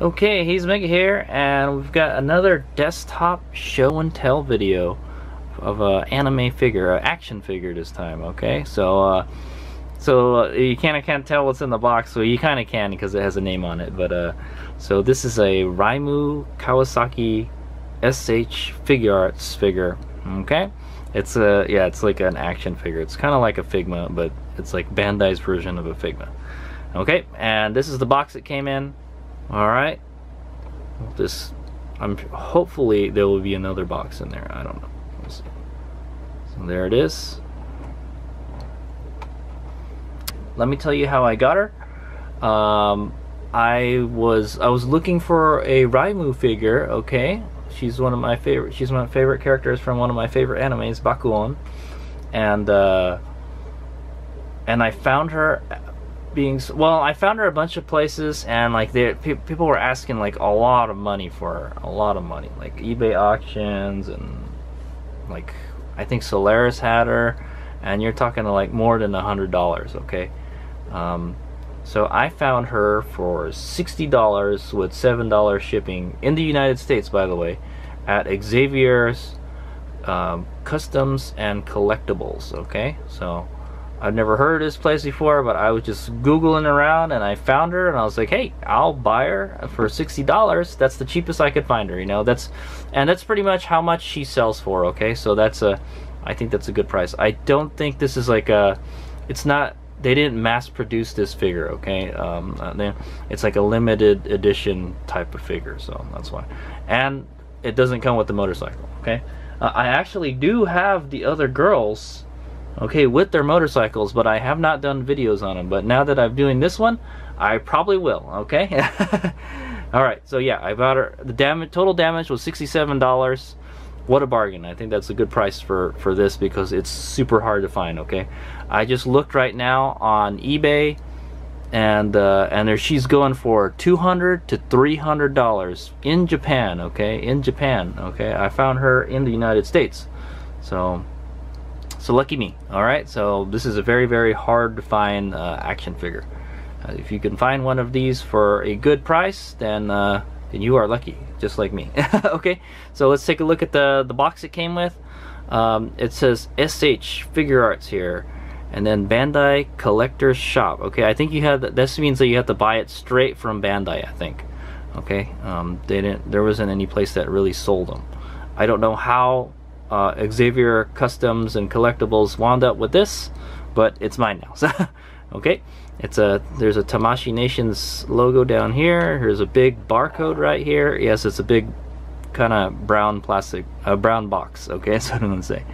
Okay, he's Mega here, and we've got another desktop show and tell video of a anime figure, an action figure this time. Okay, so you can't tell what's in the box, so you kind of can because it has a name on it. But so this is a Raimu Kawaski SHFiguarts figure. Okay, it's it's like an action figure. It's kind of like a Figma, but it's like Bandai's version of a Figma. Okay, and this is the box it came in. All right, hopefully there will be another box in there. I don't know. We'll see. So there it is. Let me tell you how I got her. I was looking for a Raimu figure. Okay, she's one of my favorite. She's one of my favorite characters from one of my favorite animes, Bakuon, and I found her. I found her a bunch of places, and like people were asking like a lot of money for her, like eBay auctions, and like I think Solaris had her, and you're talking to like more than $100. Okay, so I found her for $60 with $7 shipping in the United States, by the way, at Xavier's Customs and Collectibles. Okay, so I've never heard of this place before, but I was just Googling around and I found her, and I was like, hey, I'll buy her for $60. That's the cheapest I could find her, you know. That's pretty much how much she sells for. Okay, so I think that's a good price. I don't think this is like they didn't mass produce this figure. Okay, it's like a limited edition type of figure, so that's why. And it doesn't come with the motorcycle. Okay, I actually do have the other girls, okay, with their motorcycles, but I have not done videos on them. But now that I'm doing this one, I probably will. Okay. All right, so yeah, I bought her. The total damage was $67. What a bargain. I think that's a good price for this, because it's super hard to find. Okay, I just looked right now on eBay, and there she's going for $200 to $300 in Japan. Okay, in Japan. Okay, I found her in the United States, so lucky me. All right, so this is a very, very hard to find action figure. If you can find one of these for a good price, then you are lucky, just like me. Okay, so let's take a look at the box it came with. It says SHFiguarts here, and then Bandai Collector's Shop. Okay, I think this means that you have to buy it straight from Bandai, I think. Okay, there wasn't any place that really sold them. I don't know how Xavier Customs and Collectibles wound up with this, but it's mine now. So, okay, there's a Tamashii Nations logo down here. Here's a big barcode right here. Yes, it's a big kind of brown plastic, brown box. Okay, that's what I'm gonna say.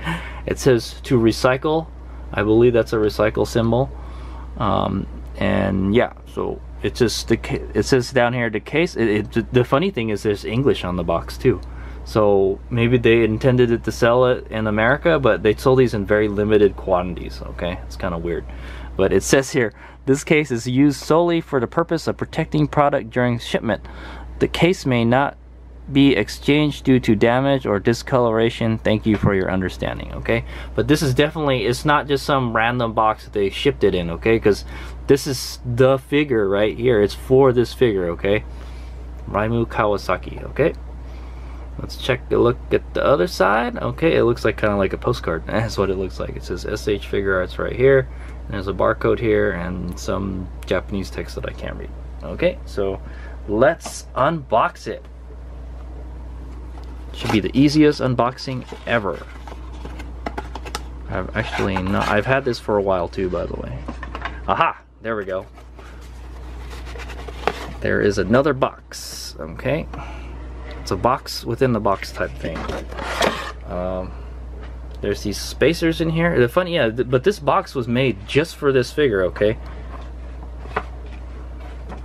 It says to recycle. I believe that's a recycle symbol. And yeah, so it says down here the case. The funny thing is there's English on the box too. So maybe they intended it to sell it in America, but they sold these in very limited quantities. Okay, it's kind of weird. But it says here, this case is used solely for the purpose of protecting product during shipment. The case may not be exchanged due to damage or discoloration. Thank you for your understanding. Okay, but this is definitely, it's not just some random box that they shipped it in. Okay, because this is the figure right here. It's for this figure. Okay, Raimu Kawasaki. Okay, let's check a look at the other side. Okay, it looks like kind of like a postcard. That's what it looks like. It says SHFiguarts right here. There's a barcode here and some Japanese text that I can't read. Okay, so let's unbox it. Should be the easiest unboxing ever. I've had this for a while too, by the way. Aha, there we go. There is another box. Okay, it's a box within the box type thing. There's these spacers in here. The funny, yeah, but this box was made just for this figure. Okay.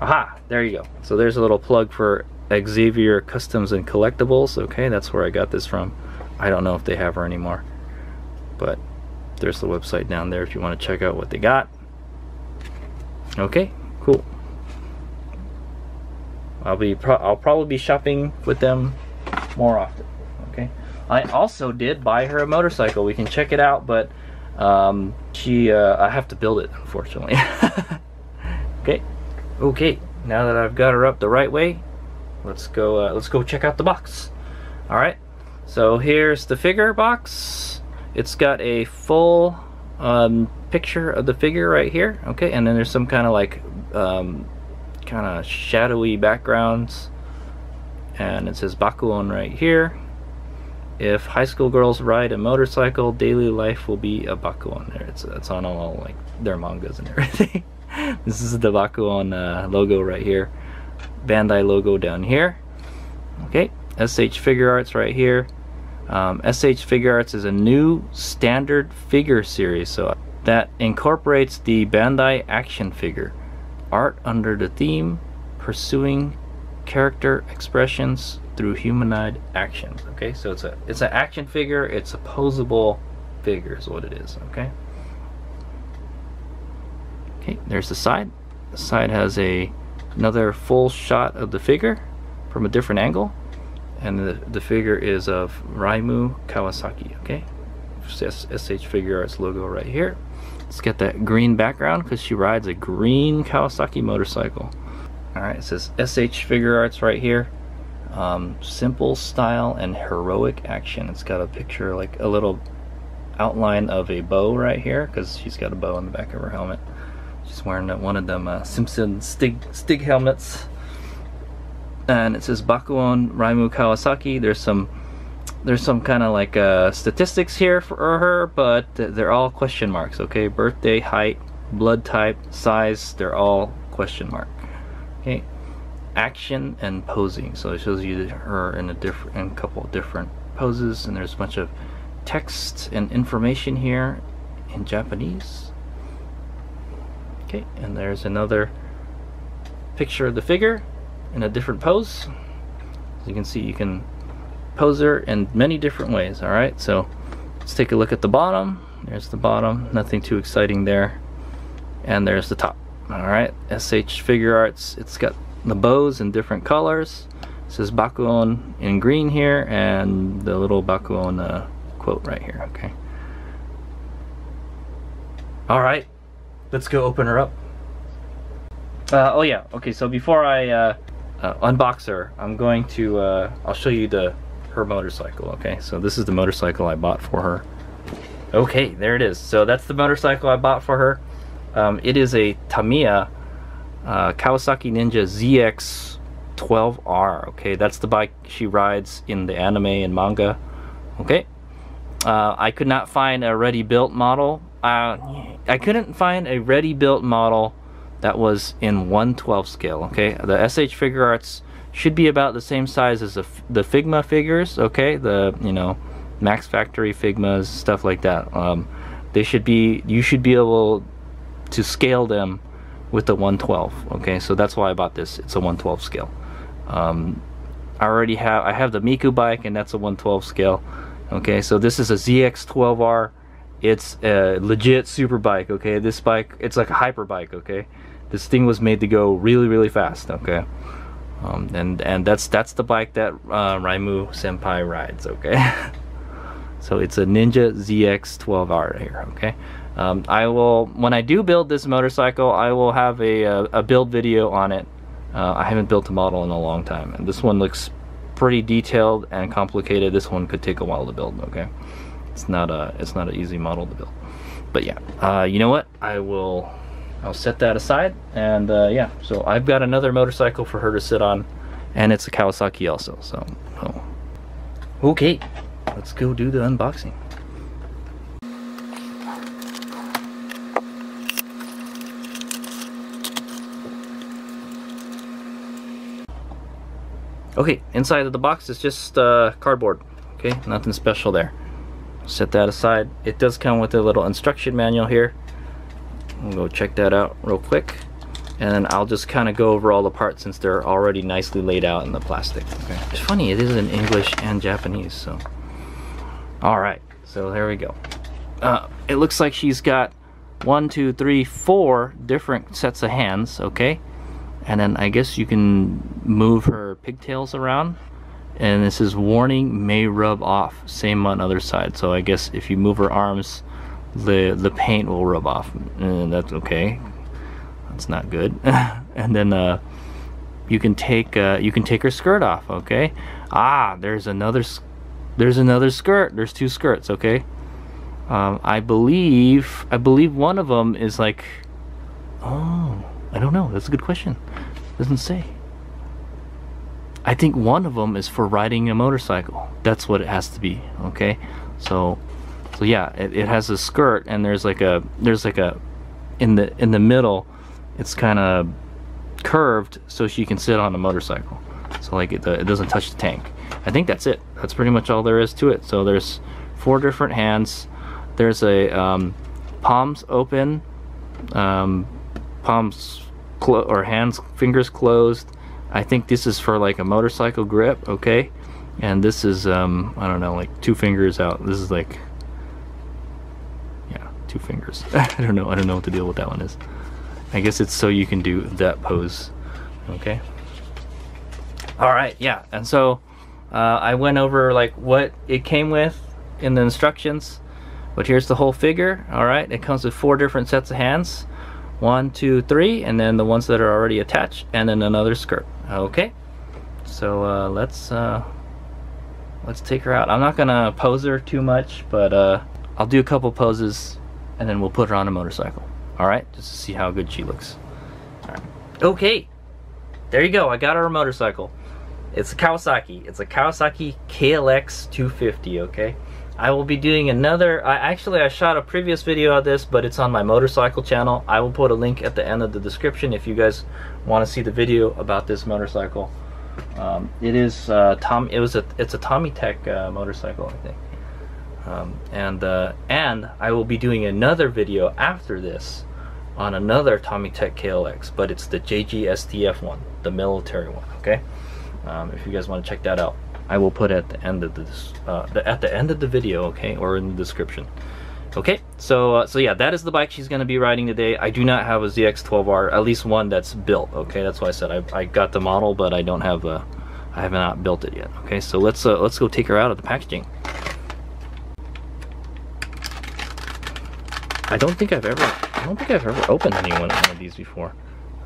Aha, there you go. So there's a little plug for Xavier Customs and Collectibles. Okay, that's where I got this from. I don't know if they have her anymore, but there's the website down there if you want to check out what they got. Okay, cool. I'll probably be shopping with them more often. Okay, I also did buy her a motorcycle. We can check it out, but I have to build it, unfortunately. Okay, now that I've got her up the right way, let's go check out the box. All right, so here's the figure box. It's got a full picture of the figure right here. Okay, and then there's some kind of like kind of shadowy backgrounds, and it says Bakuon right here. If high school girls ride a motorcycle, daily life will be a Bakuon. There, it's on all like their mangas and everything. This is the Bakuon logo right here. Bandai logo down here. Okay, SHFiguarts right here. SHFiguarts is a new standard figure series, so that incorporates the Bandai action figure art under the theme pursuing character expressions through humanoid actions. Okay, so it's an action figure. It's a posable figure is what it is. Okay. Okay, there's the side. The side has another full shot of the figure from a different angle, and the figure is of Raimu Kawaski. Okay, SHFiguarts logo right here. Let's get that green background because she rides a green Kawasaki motorcycle. All right, it says SHFiguarts right here. Simple style and heroic action. It's got a picture, like a little outline of a bow right here because she's got a bow on the back of her helmet. She's wearing one of them Simpson Stig helmets, and it says Bakuon Raimu Kawaski. There's some kind of like statistics here for her, but they're all question marks. Okay, birthday, height, blood type, size, they're all question mark. Okay, action and posing, so it shows you her in a couple of different poses, and there's a bunch of text and information here in Japanese. Okay, and there's another picture of the figure in a different pose. As you can see, you can pose her in many different ways. All right, so let's take a look at the bottom. There's the bottom, nothing too exciting there, and there's the top. All right, SHFiguarts. It's got the bows in different colors. It says Bakuon in green here, and the little Bakuon quote right here. Okay. All right, let's go open her up. Oh yeah. Okay. So before I unbox her, I'm going to I'll show you her motorcycle. Okay. So this is the motorcycle I bought for her. Okay, there it is. So that's the motorcycle I bought for her. It is a Tamiya Kawasaki Ninja ZX12R. Okay, that's the bike she rides in the anime and manga. Okay, I could not find a ready-built model. I couldn't find a ready-built model that was in 1/12 scale. Okay, the SHFiguarts should be about the same size as the Figma figures. Okay, the Max Factory Figmas, stuff like that. They should be. You should be able to scale them with the 1/12. Okay, so that's why I bought this. It's a 1/12 scale. I have the Miku bike, and that's a 1/12 scale. Okay, so this is a ZX12R. It's a legit super bike. Okay, this bike, it's like a hyper bike. Okay, this thing was made to go really, really fast. Okay, and that's the bike that Raimu Senpai rides. Okay, so it's a Ninja ZX12R here. Okay. I will, when I do build this motorcycle, I will have a build video on it. I haven't built a model in a long time, and this one looks pretty detailed and complicated. This one could take a while to build. Okay, it's not an easy model to build. But yeah, you know what? I'll set that aside, and yeah. So I've got another motorcycle for her to sit on, and it's a Kawasaki also. So, okay, let's go do the unboxing. Okay, inside of the box is just cardboard. Okay, nothing special there. Set that aside. It does come with a little instruction manual here. We'll go check that out real quick, and then I'll just kind of go over all the parts since they're already nicely laid out in the plastic. Okay, it's funny, it is in English and Japanese. So, all right, so there we go. It looks like she's got 1, 2, 3, 4 different sets of hands. Okay. And then I guess you can move her pigtails around, and this is warning may rub off. Same on other side. So I guess if you move her arms, the paint will rub off, and that's okay. That's not good. And then you can take her skirt off. Okay. Ah, there's another skirt. There's two skirts. Okay. I believe one of them is like, oh, I don't know. That's a good question. Doesn't say. I think one of them is for riding a motorcycle. That's what it has to be. Okay. So yeah, it has a skirt, and there's like a in the middle, it's kind of curved so she can sit on a motorcycle. So like it doesn't touch the tank. I think that's it. That's pretty much all there is to it. So there's 4 different hands. There's a palms open, fingers closed. I think this is for like a motorcycle grip. Okay, and this is I don't know, like 2 fingers out. This is like, yeah, 2 fingers. I don't know what the deal with that one is. I guess it's so you can do that pose. Okay. All right, yeah. And so I went over like what it came with in the instructions, but here's the whole figure. All right, it comes with 4 different sets of hands, 1, 2, 3, and then the ones that are already attached, and then another skirt. Okay, so let's take her out. I'm not gonna pose her too much, but I'll do a couple poses, and then we'll put her on a motorcycle. All right, just to see how good she looks. All right. Okay, there you go. I got her a motorcycle. It's a Kawasaki. It's a Kawasaki KLX250. Okay. I will be doing another. I shot a previous video of this, but it's on my motorcycle channel. I will put a link at the end of the description if you guys want to see the video about this motorcycle. It's a TomyTec motorcycle, I think. And I will be doing another video after this on another TomyTec KLX, but it's the JG-STF one, the military one. Okay, if you guys want to check that out, I will put it at the end of this, at the end of the video, okay, or in the description. Okay, so yeah, that is the bike she's going to be riding today. I do not have a ZX12R, at least one that's built. Okay, that's why I said I got the model, but I don't have I have not built it yet. Okay, so let's go take her out of the packaging. I don't think I've ever opened one of these before.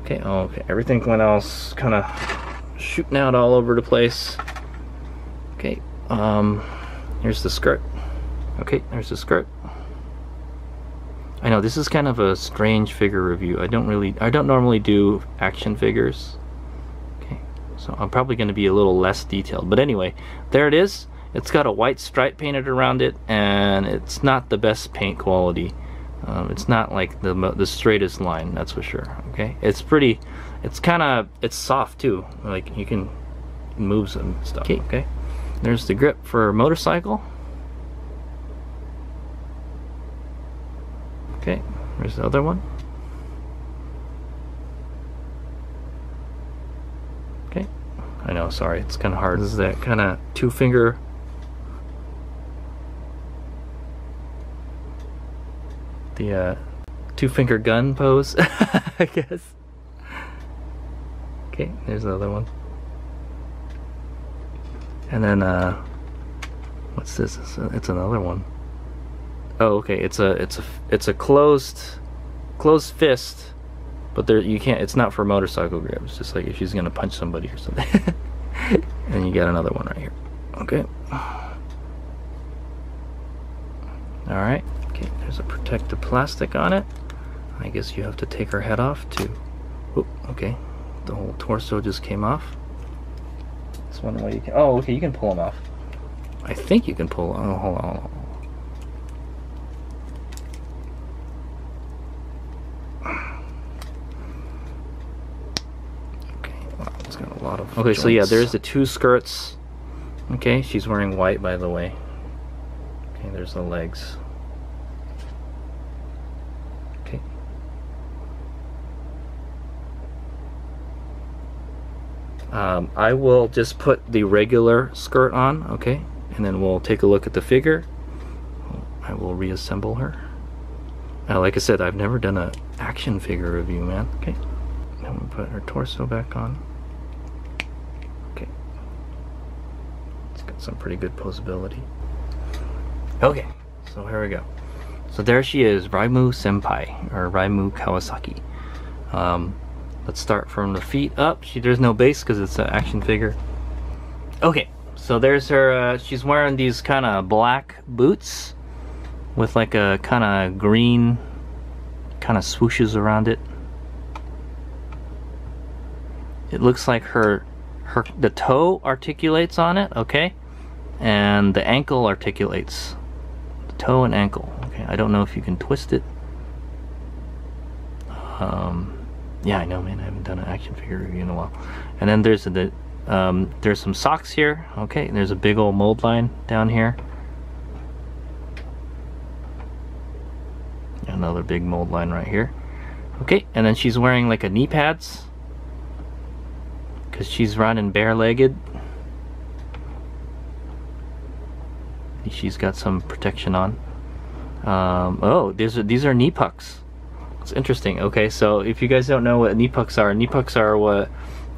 Okay, oh, okay, everything went else kind of shooting out all over the place. Okay, here's the skirt. Okay, there's the skirt. I know this is kind of a strange figure review. I don't normally do action figures. Okay, so I'm probably going to be a little less detailed. But anyway, there it is. It's got a white stripe painted around it, and it's not the best paint quality. It's not like the straightest line, that's for sure. Okay, it's pretty. It's soft too. Like you can move some stuff. Okay, okay. There's the grip for a motorcycle. Okay, there's the other one. Okay, I know. Sorry, it's kind of hard. This is that kind of 2-finger. The 2-finger gun pose, I guess. Okay, there's another one. And then what's this? It's another one. Oh, okay. It's a closed fist, but there you can't. It's not for motorcycle grip. It's just like if she's gonna punch somebody or something. And you got another one right here. Okay. All right. Okay, there's a protective plastic on it. I guess you have to take her head off to. Oh, okay. The whole torso just came off. This one way you can. Oh, okay, you can pull them off. I think you can pull. Oh, hold on. Okay, wow, it's got a lot of. Okay, joints. So yeah, there's the 2 skirts. Okay, she's wearing white, by the way. Okay, there's the legs. Okay. I will just put the regular skirt on, okay, and then we'll take a look at the figure. I will reassemble her. Like I said, I've never done an action figure review, man. Okay, I'm gonna put her torso back on. Okay, it's got some pretty good posability. Okay, so here we go. So there she is, Raimu Senpai, or Raimu Kawasaki. Let's start from the feet up. There's no base because it's an action figure. Okay, so there's her. She's wearing these kind of black boots with like a kind of green kind of swooshes around it. It looks like the toe articulates on it, okay, and the ankle articulates. The toe and ankle. Okay, I don't know if you can twist it. Yeah, I know, man. I haven't done an action figure review in a while. And then there's some socks here. Okay, there's a big old mold line down here. Another big mold line right here. Okay, and then she's wearing like a knee pads because she's running bare-legged. She's got some protection on. Oh, these are knee pucks. It's interesting. Okay, so if you guys don't know what knee pucks are what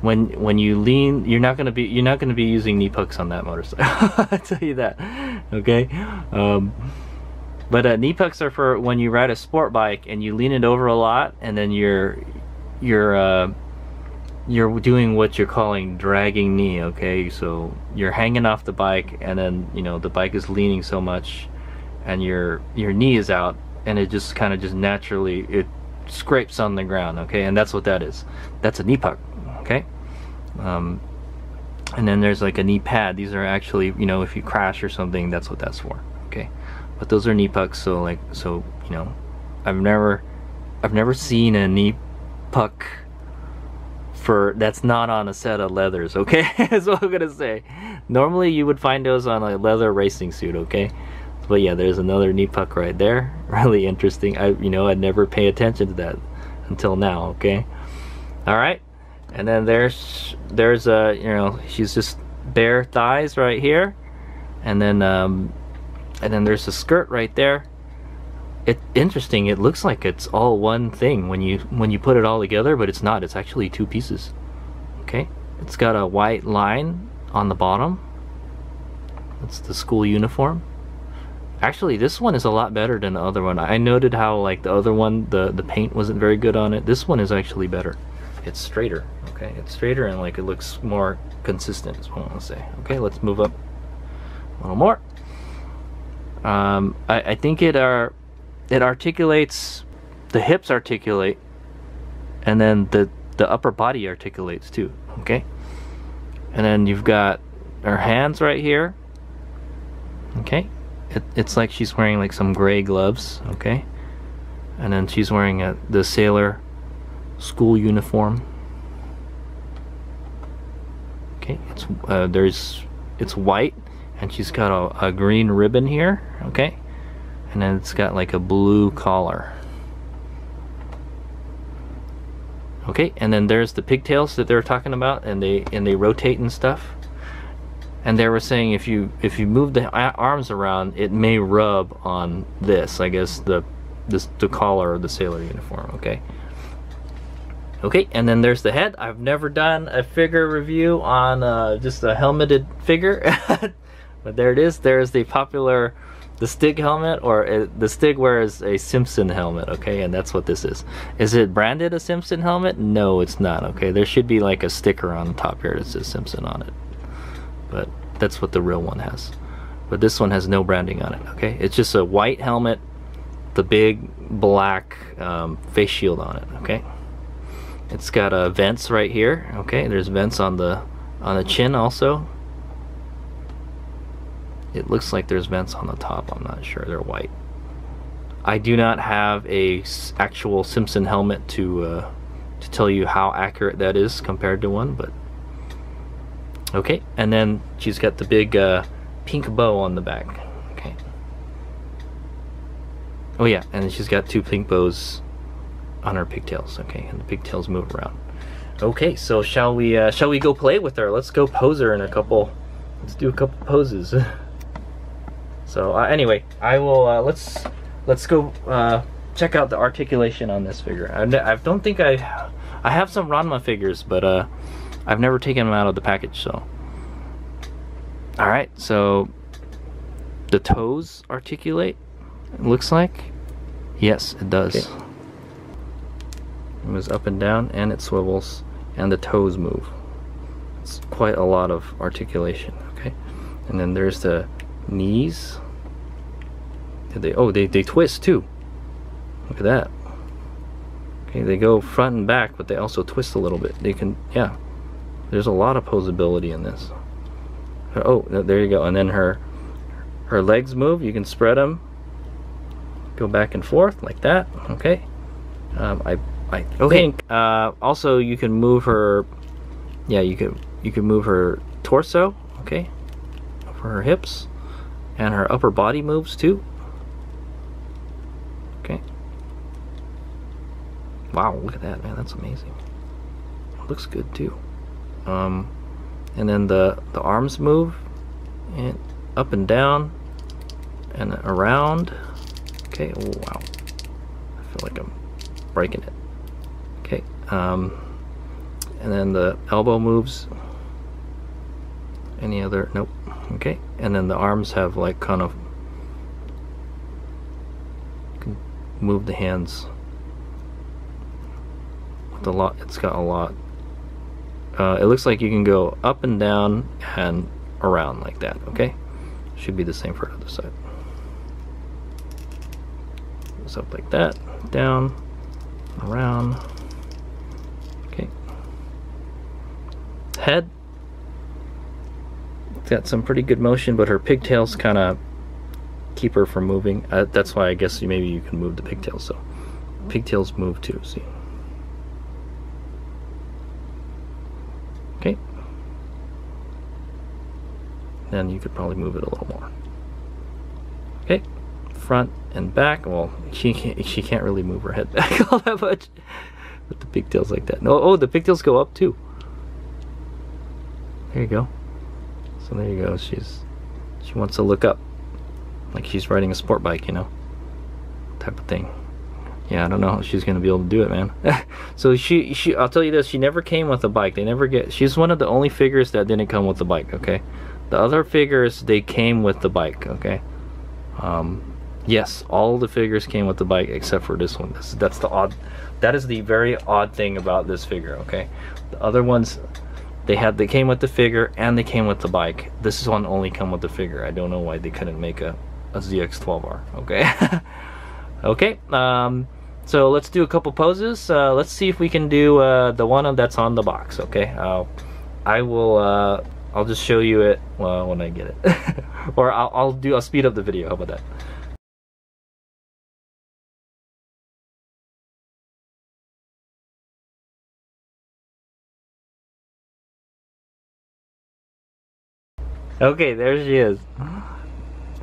when you lean, you're not gonna be using knee pucks on that motorcycle. I'll tell you that. Okay, but knee pucks are for when you ride a sport bike and you lean it over a lot, and then you're doing what you're calling dragging knee. Okay, so you're hanging off the bike, and then the bike is leaning so much, and your knee is out, and it just kind of naturally it scrapes on the ground. Okay, and that's what that is. That's a knee puck. Okay, and then there's like a knee pad. These are actually, if you crash or something, that's what that's for. Okay, but those are knee pucks. So I've never seen a knee puck that's not on a set of leathers. Okay, that's what I'm gonna say. Normally you would find those on a leather racing suit. Okay, but yeah, there's another knee puck right there. Really interesting. I'd never pay attention to that until now. Okay, all right, and then there's she's just bare thighs right here, and then there's a skirt right there. Interesting. It looks like it's all one thing when you put it all together, but it's not. It's actually two pieces. Okay, it's got a white line on the bottom. That's the school uniform. Actually, this one is a lot better than the other one. I noted how like the other one, the paint wasn't very good on it. This one is actually better. It's straighter. Okay, it's straighter, and like it looks more consistent is what I want to say. Okay, let's move up a little more. I think it articulates, the hips articulate, and then the upper body articulates too. Okay, and then you've got her hands right here. Okay, it's like she's wearing like some gray gloves. Okay, and then she's wearing the sailor school uniform. Okay, it's white, and she's got a green ribbon here. Okay, and then it's got like a blue collar. Okay, and then there's the pigtails that they were talking about, and they rotate and stuff. And they were saying if you move the arms around, it may rub on this. I guess the collar of the sailor uniform. Okay. Okay, and then there's the head. I've never done a figure review on just a helmeted figure, but there it is. There's the Stig helmet, or the Stig wears a Simpson helmet. Okay, and that's what this is. Is it branded a Simpson helmet? No, it's not. Okay, there should be like a sticker on the top here that says Simpson on it, but that's what the real one has. But this one has no branding on it. Okay, it's just a white helmet, the big black face shield on it. Okay, it's got vents right here. Okay, there's vents on the chin also. It looks like there's vents on the top. I'm not sure. They're white. I do not have a actual Simpson helmet to tell you how accurate that is compared to one, but okay. And then she's got the big pink bow on the back. Okay. Oh yeah, and then she's got two pink bows on her pigtails. Okay, and the pigtails move around. Okay, so shall we go play with her? Let's go pose her in a couple. Let's do a couple poses. So anyway, I will let's go check out the articulation on this figure. I don't think I have some Ranma figures, but I've never taken them out of the package. So all right, so the toes articulate. It looks like, yes, it does. It moves up and down, and it swivels, and the toes move. It's quite a lot of articulation. Okay, and then there's the knees. They twist too. Look at that. Okay, they go front and back, but they also twist a little bit. They can, yeah. There's a lot of posability in this. Oh, there you go. And then her legs move. You can spread them, go back and forth like that. Okay. I think also you can move her. Yeah, you can move her torso. Okay, for her hips, and her upper body moves too. Okay. Wow, look at that, man. That's amazing. It looks good too. And then the arms move, and up and down, and around. Okay. Oh, wow. I feel like I'm breaking it. Okay. And then the elbow moves. Any other? Nope. Okay. And then the arms have like kind of, you can move the hands with a lot. It's got a lot. It looks like you can go up and down and around like that. Okay. Should be the same for the other side. Goes up like that, down, around. Okay. Head. Got some pretty good motion, but her pigtails kind of keep her from moving. That's why I guess maybe you can move the pigtails. So pigtails move too. See. Okay. Then you could probably move it a little more. Okay. Front and back. Well, she can't really move her head back all that much with the pigtails like that. No, oh, the pigtails go up too. There you go. So there you go. She wants to look up, like she's riding a sport bike, you know, type of thing. Yeah, I don't know how she's gonna be able to do it, man. So I'll tell you this, she never came with a bike. They never get. She's one of the only figures that didn't come with the bike. Okay, the other figures, they came with the bike. Okay. Yes, all the figures came with the bike except for this one. That's the odd. That is the very odd thing about this figure. Okay, the other ones, they came with the figure and they came with the bike. This one only come with the figure. I don't know why they couldn't make a ZX12R. Okay. Okay. So let's do a couple poses. Let's see if we can do the one that's on the box. Okay. I'll just show you it when I get it, or I'll speed up the video. How about that? Okay, there she is.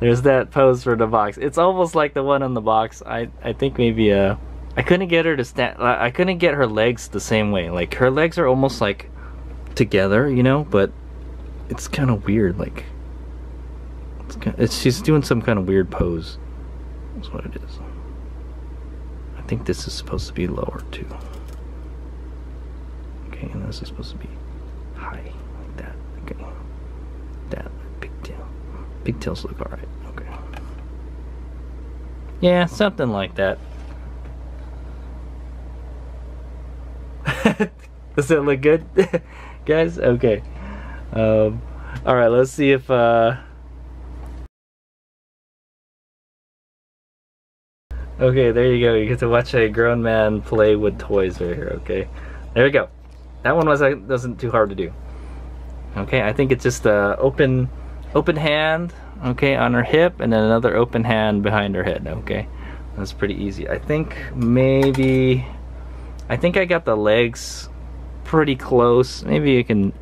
There's that pose for the box. It's almost like the one on the box. I think maybe I couldn't get her to stand. I couldn't get her legs the same way. Like her legs are almost like together, you know, but it's kind of weird. Like she's doing some kind of weird pose. That's what it is. I think this is supposed to be lower too. Okay, and this is supposed to be high like that. Okay, that pigtail. Pigtails look alright. Okay. Yeah, something like that. Does that look good, guys? Okay. Alright, let's see if okay, there you go. You get to watch a grown man play with toys right here. Okay, there we go. That one wasn't too hard to do. Okay, I think it's just a open hand, okay, on her hip, and then another open hand behind her head. Okay, that's pretty easy. I think I got the legs pretty close. Maybe I can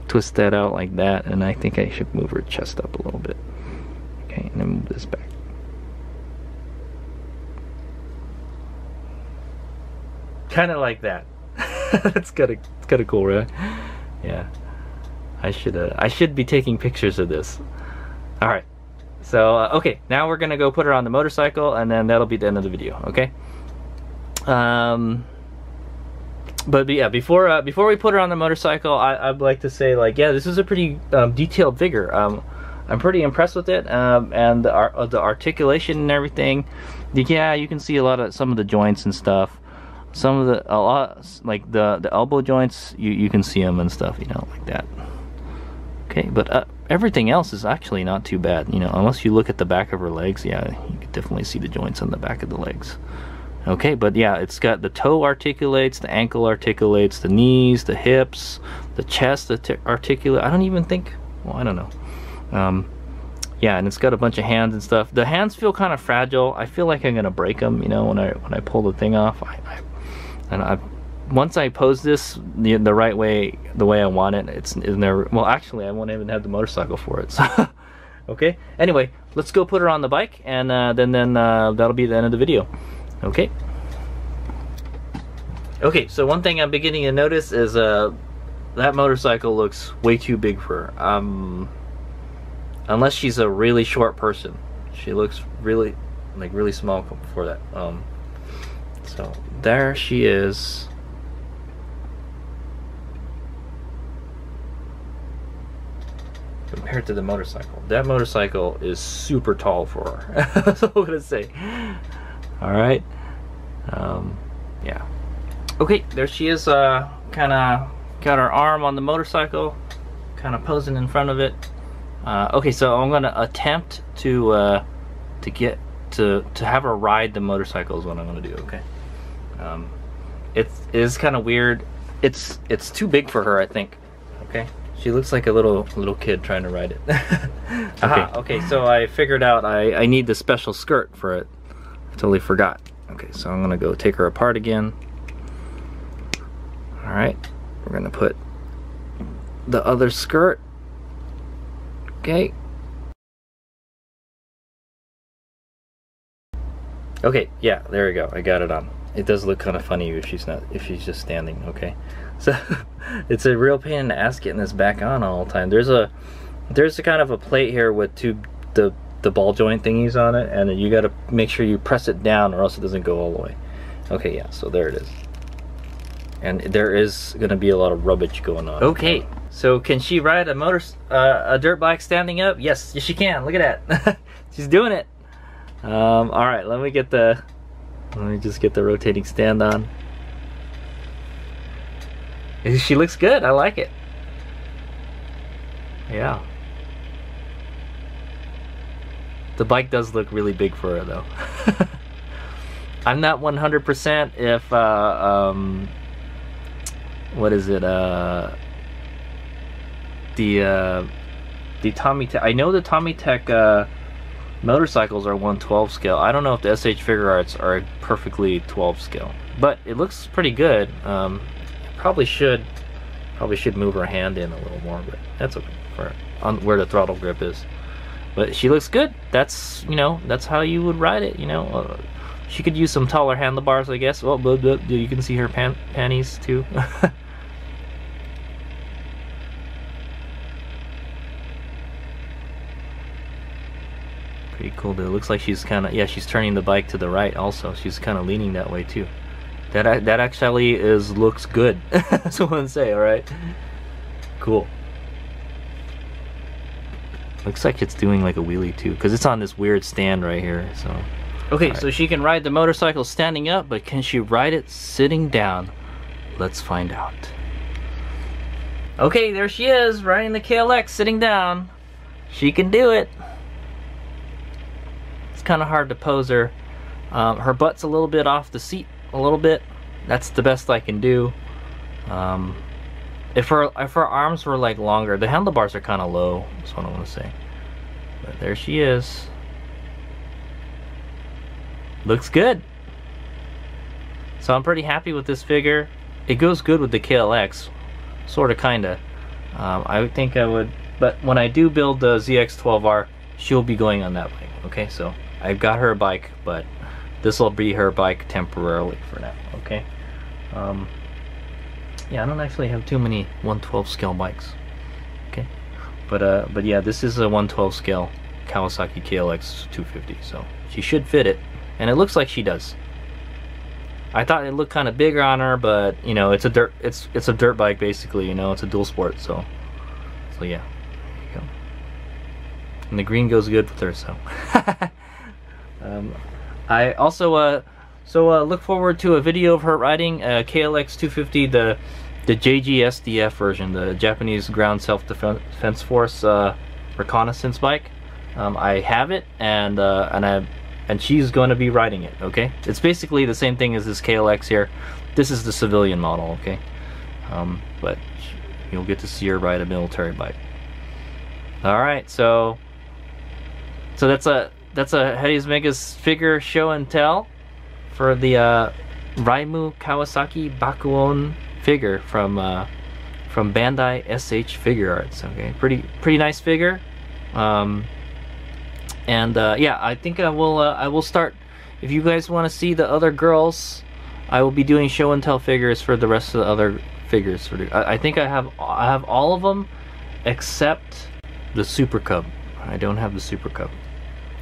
twist that out like that, and I think I should move her chest up a little bit. Okay, and then move this back. Kind of like that. It's kind of cool, right? Yeah. I should be taking pictures of this. All right. So okay, now we're gonna go put her on the motorcycle, and then that'll be the end of the video. Okay. But yeah, before we put her on the motorcycle, I'd like to say, like, yeah, this is a pretty detailed figure. I'm pretty impressed with it, and the articulation and everything. Yeah, you can see some of the joints and stuff. some of the, a lot, like the elbow joints, you can see them and stuff, you know, like that. Okay, but everything else is actually not too bad, you know, unless you look at the back of her legs. Yeah, you can definitely see the joints on the back of the legs. Okay, but yeah, it's got the toe articulates, the ankle articulates, the knees, the hips, the chest articulate. I don't even think, well, I don't know. Yeah, and it's got a bunch of hands and stuff. The hands feel kind of fragile. I feel like I'm gonna break them, you know, when I pull the thing off. Once I pose this the right way, the way I want it, it's never. Well, actually, I won't even have the motorcycle for it. So, okay. Anyway, let's go put her on the bike, and then that'll be the end of the video. Okay. Okay. So one thing I'm beginning to notice is that motorcycle looks way too big for her. Unless she's a really short person, she looks really small for that. So there she is. Compared to the motorcycle, that motorcycle is super tall for her. That's what I'm gonna say. All right. Yeah. Okay, there she is. Kind of got her arm on the motorcycle, kind of posing in front of it. Okay, so I'm gonna attempt to have her ride the motorcycle is what I'm gonna do. Okay. It is kind of weird. It's too big for her, I think. Okay. She looks like a little kid trying to ride it. Okay. Okay, so I figured out I need the special skirt for it. I totally forgot. Okay, so I'm gonna go take her apart again. All right, we're gonna put the other skirt. Okay. Okay, yeah, there we go. I got it on. It does look kind of funny if she's just standing. Okay, so it's a real pain in the ass getting this back on all the time. There's a kind of a plate here with the ball joint thingies on it, and you got to make sure you press it down or else it doesn't go all the way. Okay, yeah, so there it is. And there is gonna be a lot of rubbish going on. Okay, so can she ride a dirt bike standing up? Yes, she can. Look at that. She's doing it. All right, let me just get the rotating stand on. She looks good. I like it. Yeah. The bike does look really big for her though. I'm not 100% if what is it? The TomyTec. I know the TomyTec motorcycles are 1/12 scale. I don't know if the SHFiguarts are perfectly 12 scale, but it looks pretty good. Probably should move her hand in a little more, but that's okay for on where the throttle grip is. But she looks good. That's, you know, that's how you would ride it, you know. She could use some taller handlebars, I guess. Oh, you can see her panties too. Pretty cool, dude. It looks like she's kind of, yeah, she's turning the bike to the right also. She's kind of leaning that way too. That actually looks good. That's what I'm gonna say. All right, cool. Looks like it's doing like a wheelie too, because it's on this weird stand right here. So okay, right. So she can ride the motorcycle standing up, but can she ride it sitting down? Let's find out. Okay, there she is riding the KLX sitting down. She can do it. It's kind of hard to pose her. Her butt's a little bit off the seat. A little bit. That's the best I can do. If her arms were like longer, the handlebars are kind of low. That's what I want to say. But there she is. Looks good. So I'm pretty happy with this figure. It goes good with the KLX, sort of, kinda. I think I would, but when I do build the ZX12R, she'll be going on that bike. Okay, so I've got her bike, but this will be her bike temporarily for now. Okay. Yeah, I don't actually have too many 1/12 scale bikes. Okay, but yeah, this is a 1/12 scale Kawasaki KLX250, so she should fit it, and it looks like she does. I thought it looked kind of bigger on her, but you know, it's a dirt bike basically. You know, it's a dual sport, so yeah. There you go. And the green goes good with her, so. I also So look forward to a video of her riding KLX250, the JGSDF version, the Japanese Ground Self-Defense Force reconnaissance bike. I have it, and she's going to be riding it. Okay, it's basically the same thing as this KLX here. This is the civilian model. Okay, but you'll get to see her ride a military bike. All right, so that's a Hetty's Megas figure show and tell for the Raimu Kawaski Bakuon figure from Bandai SHFiguarts. Okay, pretty nice figure. Yeah, I think I will start. If you guys want to see the other girls, I will be doing show and tell figures for the rest of the other figures. I think I have all of them except the Super Cub. I don't have the Super Cub.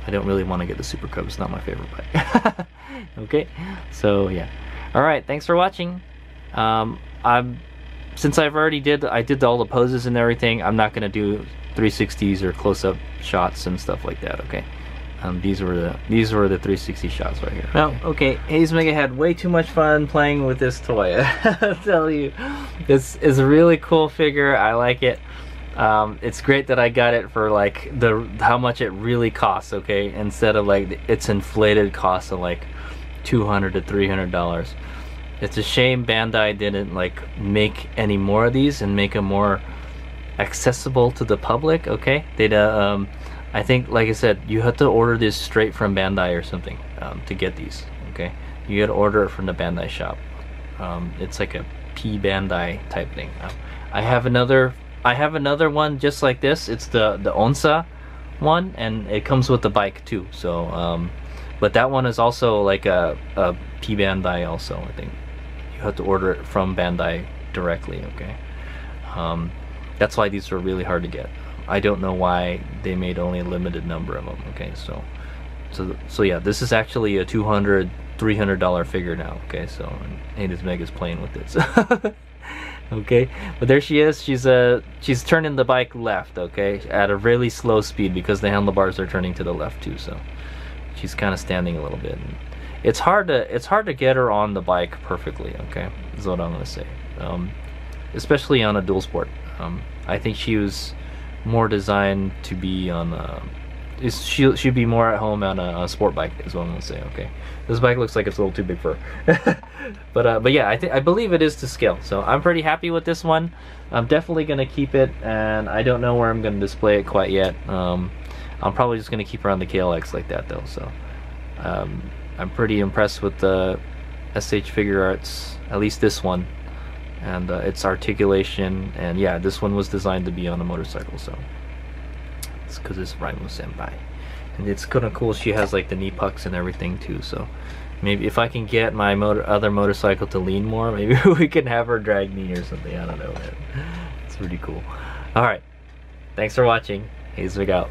I don't really want to get the Super Cub. It's not my favorite bike. Okay, so yeah. All right, thanks for watching. Since I did all the poses and everything, I'm not gonna do 360s or close-up shots and stuff like that. Okay, these were the 360 shots right here. Now, okay, Hayes Mega had way too much fun playing with this toy. I'll tell you, this is a really cool figure. I like it. It's great that I got it for like how much it really costs. Okay, instead of like its inflated cost of like $200 to $300. It's a shame Bandai didn't like make any more of these and make them more accessible to the public. Okay, they'd I think, like I said, you have to order this straight from Bandai or something to get these. Okay, you gotta order it from the Bandai shop. It's like a P Bandai type thing. I have another one just like this. It's the Onsa one, and it comes with the bike too. So but that one is also like a P Bandai also. I think you have to order it from Bandai directly. Okay, that's why these are really hard to get. I don't know why they made only a limited number of them. Okay, so yeah, this is actually a $200, $300 figure now. Okay, so Ada's Mega's playing with it. Okay, but there she is. She's turning the bike left. Okay, at a really slow speed because the handlebars are turning to the left too. So she's kind of standing a little bit. It's hard to get her on the bike perfectly. Okay, is what I'm gonna say. Especially on a dual sport. I think she was more designed to be on she'd be more at home on a sport bike, is what I'm gonna say. Okay, this bike looks like it's a little too big for her. but yeah, I believe it is to scale, so I'm pretty happy with this one. I'm definitely gonna keep it, and I don't know where I'm gonna display it quite yet. I'm probably just gonna keep her on the KLX like that though. So I'm pretty impressed with the SHFiguarts, at least this one, and its articulation. And yeah, this one was designed to be on a motorcycle, so it's because it's Raimu Senpai. And it's kind of cool, she has like the knee pucks and everything too, so maybe if I can get my other motorcycle to lean more, maybe we can have her drag me or something. I don't know, man. It's pretty cool. Alright, thanks for watching. Hayes Vig out.